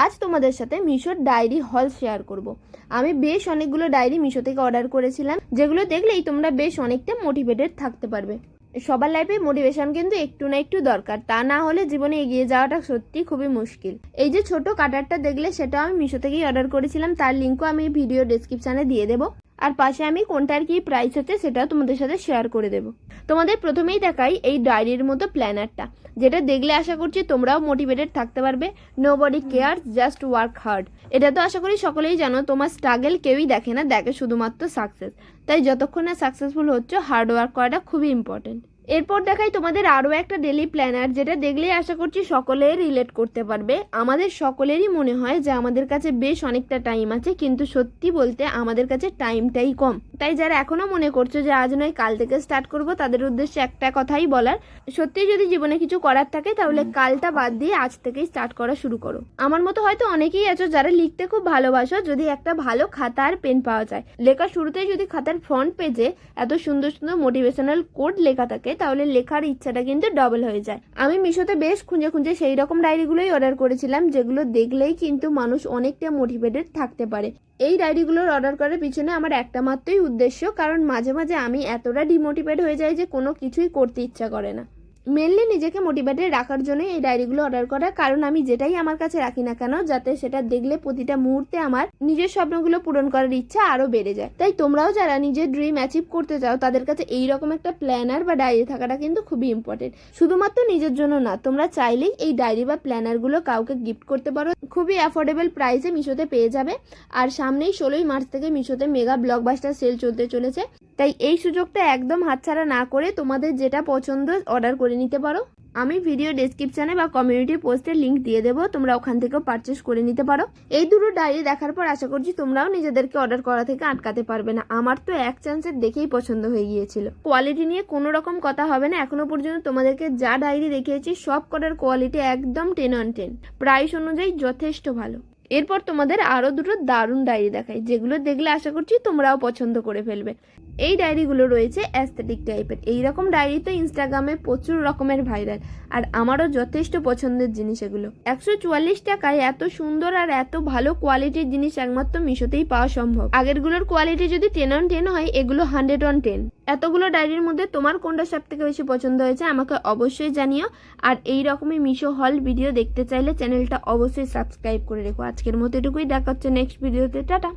আজ তোমাদের সাথে মিশোর ডায়েরি হল শেয়ার করব। আমি বেশ অনেকগুলো ডায়েরি মিশো থেকে অর্ডার করেছিলাম, যেগুলো দেখলেই তোমরা বেশ অনেকটা মোটিভেটেড থাকতে পারবে। সবার লাইফে মোটিভেশন কিন্তু একটু না একটু দরকার, তা না হলে জীবনে এগিয়ে যাওয়াটা সত্যি খুবই মুশকিল। এই যে ছোট কাটারটা দেখলে, সেটাও আমি মিশো থেকেই অর্ডার করেছিলাম, তার লিঙ্কও আমি ভিডিও ডেসক্রিপশানে দিয়ে দেবো। আর পাশে আমি কোনটার কি প্রাইস আছে সেটাও তোমাদের সাথে শেয়ার করে দেবো। তোমাদের প্রথমেই দেখাই এই ডায়েরির মতো প্ল্যানারটা, যেটা দেখলে আশা করছি তোমরাও মোটিভেটেড থাকতে পারবে। Nobody care, just work hard. এটা তো আশা করি সকলেই জানো, তোমার স্ট্রাগল কেউই দেখে না, দেখে শুধুমাত্র সাকসেস। তাই যতক্ষণ না সাকসেসফুল হচ্ছে, হার্ড ওয়ার্ক করাটা খুবই ইম্পর্টেন্ট। এরপর দেখাই তোমাদের আরও একটা ডেলি প্ল্যানার, যেটা দেখলেই আশা করছি সকলে রিলেট করতে পারবে। আমাদের সকলেরই মনে হয় যে আমাদের কাছে বেশ অনেকটা টাইম আছে, কিন্তু সত্যি বলতে আমাদের কাছে টাইমটাই কম। তাই যারা এখনো মনে করছো যে আজ নয় কাল থেকে স্টার্ট করব, তাদের উদ্দেশ্যে একটা কথাই বলার, সত্যি যদি জীবনে কিছু করার থাকে তাহলে কালটা বাদ দিয়ে আজ থেকেই স্টার্ট করা শুরু করো। আমার মতো হয়তো অনেকেই আছো যারা লিখতে খুব ভালোবাসো। যদি একটা ভালো খাতা আর পেন পাওয়া যায়, লেখার শুরুতেই যদি খাতার ফ্রন্ট পেজে এত সুন্দর সুন্দর মোটিভেশনাল কোড লেখা থাকে, তাহলে লেখার ইচ্ছাটা কিন্তু ডবল হয়ে যায়। আমি মিশোতে বেশ খুঁজে খুঁজে সেই রকম ডায়েরিগুলোই অর্ডার করেছিলাম, যেগুলো দেখলেই কিন্তু মানুষ অনেকটা মোটিভেটেড থাকতে পারে। এই ডায়েরিগুলোর অর্ডার করার পিছনে আমার একটা মাত্রই উদ্দেশ্য, কারণ মাঝে মাঝে আমি এতটা ডিমোটিভেট হয়ে যাই যে কোনো কিছুই করতে ইচ্ছা করে না। মেনলি নিজেকে মোটিভেটেড রাখার জন্যই এই ডায়েরিগুলো অর্ডার করা, কারণ আমি যেটাই আমার কাছে রাখি না কেন, যাতে সেটা দেখলে প্রতিটা মুহূর্তে আমার নিজের স্বপ্নগুলো পূরণ করার ইচ্ছা আরও বেড়ে যায়। তাই তোমরাও যারা নিজের ড্রিম অ্যাচিভ করতে চাও, তাদের কাছে এইরকম একটা প্ল্যানার বা ডায়েরি থাকাটা কিন্তু খুবই ইম্পর্টেন্ট। শুধুমাত্র নিজের জন্য না, তোমরা চাইলেই এই ডায়েরি বা প্ল্যানারগুলো কাউকে গিফট করতে পারো। খুবই অ্যাফোর্ডেবল প্রাইসে মিশোতে পেয়ে যাবে। আর সামনেই 16ই মার্চ থেকে মিশোতে মেগা ব্লকবাস্টার সেল চলতে চলেছে, তাই এই সুযোগটা একদম হাতছাড়া না করে তোমাদের যেটা পছন্দ অর্ডার করে নিতে পারো। আমি ভিডিও ডেসক্রিপশনে বা কমিউনিটি পোস্টের লিঙ্ক দিয়ে দেবো, তোমরা ওখান থেকেও পারচেস করে নিতে পারো। এই দুটো ডায়েরি দেখার পর আশা করছি তোমরাও নিজেদেরকে অর্ডার করা থেকে আটকাতে পারবে না। আমার তো এক চান্সের দেখেই পছন্দ হয়ে গিয়েছিল। কোয়ালিটি নিয়ে কোনো রকম কথা হবে না। এখনো পর্যন্ত তোমাদেরকে যা ডায়েরি দেখিয়েছি সব কটার কোয়ালিটি একদম 10 on 10, প্রাইস অনুযায়ী যথেষ্ট ভালো। এরপর তোমাদের আরও দুটো দারুণ ডায়েরি দেখাই, যেগুলো দেখলে আশা করছি তোমরাও পছন্দ করে ফেলবে। এই ডায়েরিগুলো রয়েছে অ্যাস্থেটিক টাইপের। এইরকম ডায়েরি তো ইনস্টাগ্রামে প্রচুর রকমের ভাইরাল, আর আমারও যথেষ্ট পছন্দের জিনিস এগুলো। 144 টাকায় এত সুন্দর আর এত ভালো কোয়ালিটির জিনিস একমাত্র মিশোতেই পাওয়া সম্ভব। আগেরগুলোর কোয়ালিটি যদি 10 on 10 হয়, এগুলো 100 on 10। এতগুলো ডায়েরির মধ্যে তোমার কোনটা সব থেকে বেশি পছন্দ হয়েছে আমাকে অবশ্যই জানিও। আর এই রকমই মিশো হল ভিডিও দেখতে চাইলে চ্যানেলটা অবশ্যই সাবস্ক্রাইব করে রেখো। আজকের মতো এটুকুই, দেখা হচ্ছে নেক্সট ভিডিওতে। টাটা।